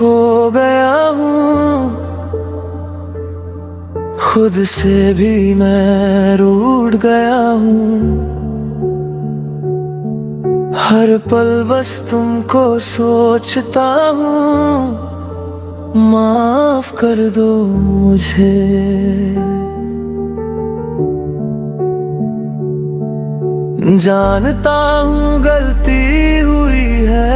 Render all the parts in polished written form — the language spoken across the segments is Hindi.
खो गया हूँ, खुद से भी मैं रूठ गया हूँ। हर पल बस तुमको सोचता हूँ, माफ कर दो मुझे। जानता हूँ गलती हुई है,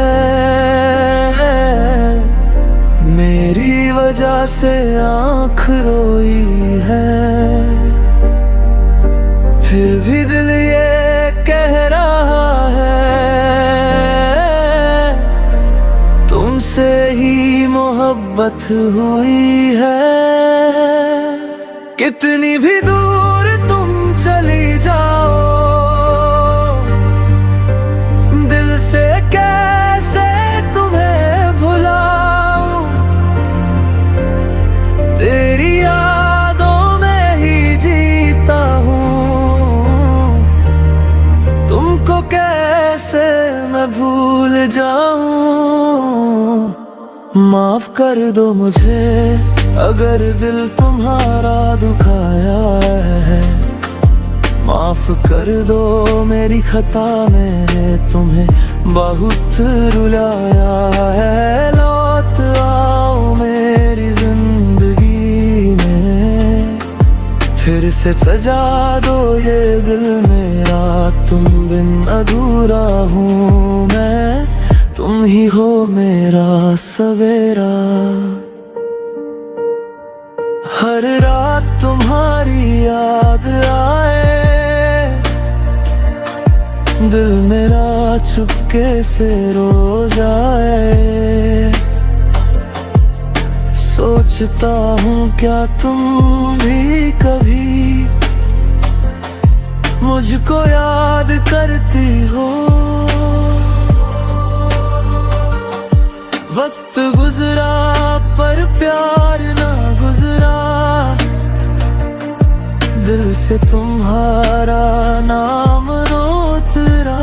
मेरी वजह से आँख रोई है। फिर भी दिल ये कह रहा है, तुमसे ही मोहब्बत हुई है। कितनी भी दूर तुम चली जाओ, दिल से कैसे तुम्हें भुलाऊं। तेरी यादों में ही जीता हूँ, तुमको कैसे मैं भूल जाऊं। माफ कर दो मुझे अगर दिल तुम्हारा दुखाया है। माफ कर दो मेरी खता में तुम्हें बहुत रुलाया है। लौट आओ मेरी जिंदगी में, फिर से सजा दो ये दिल मेरा। तुम बिन अधूरा हूँ मैं, तुम ही हो मेरा सवेरा। हर रात तुम्हारी याद आए, दिल मेरा चुपके से रो जाए। सोचता हूँ क्या तुम भी कभी मुझको याद करती हो। वक्त गुजरा पर प्यार ना गुजरा, दिल से तुम्हारा नाम रोतरा।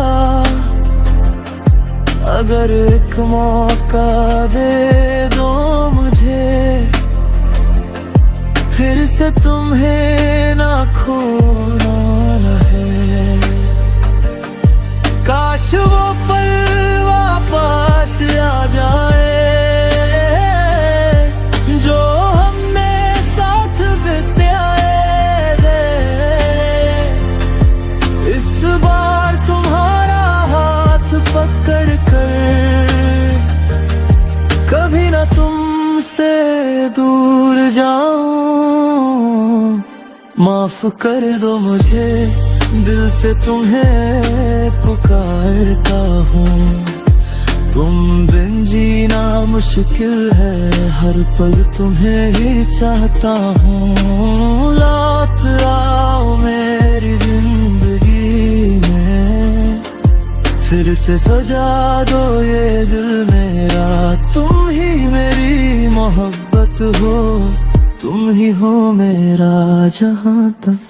अगर एक मौका दे दो मुझे, फिर से तुम्हें ना खोना है। काश वो पल वापस आ जाए, जो हमने साथ बिताए थे। इस बार तुम्हारा हाथ पकड़ कर कभी ना तुमसे दूर जाऊं। माफ कर दो मुझे दिल से तुम्हें पुकारता हूँ। तुम बिन जीना मुश्किल है, हर पल तुम्हें ही चाहता हूँ। लौट आओ मेरी जिंदगी में, फिर से सजा दो ये दिल मेरा। तुम ही मेरी मोहब्बत हो, तुम ही हो मेरा जहाँ तक।